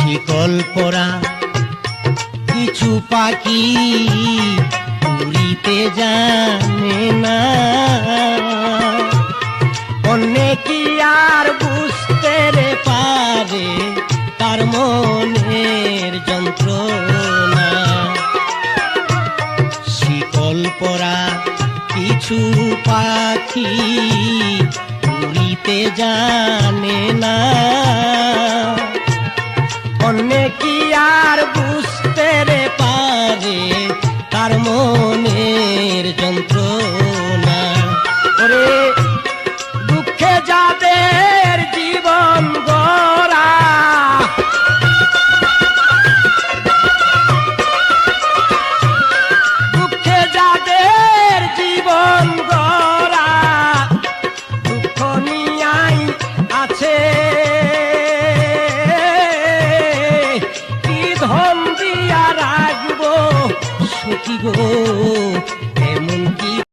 শিকল পরা কিছু পাখি উড়িতে জানে না, অন্যে কি আর বুঝতে রে পারে তার মনের যন্ত্রণা। শিকল পরা কিছু পাখি উড়িতে জানে না, অন্যে কি আর বুঝতে রে পারে তার মনের যন্ত্রণা। ওরে দুঃখে যাদের জীবন গড়া, দুঃখে যাদের জীবন গড়া, দুঃখ নিয়াই আছে কি ধন দিয়া রাখবো সখী গো।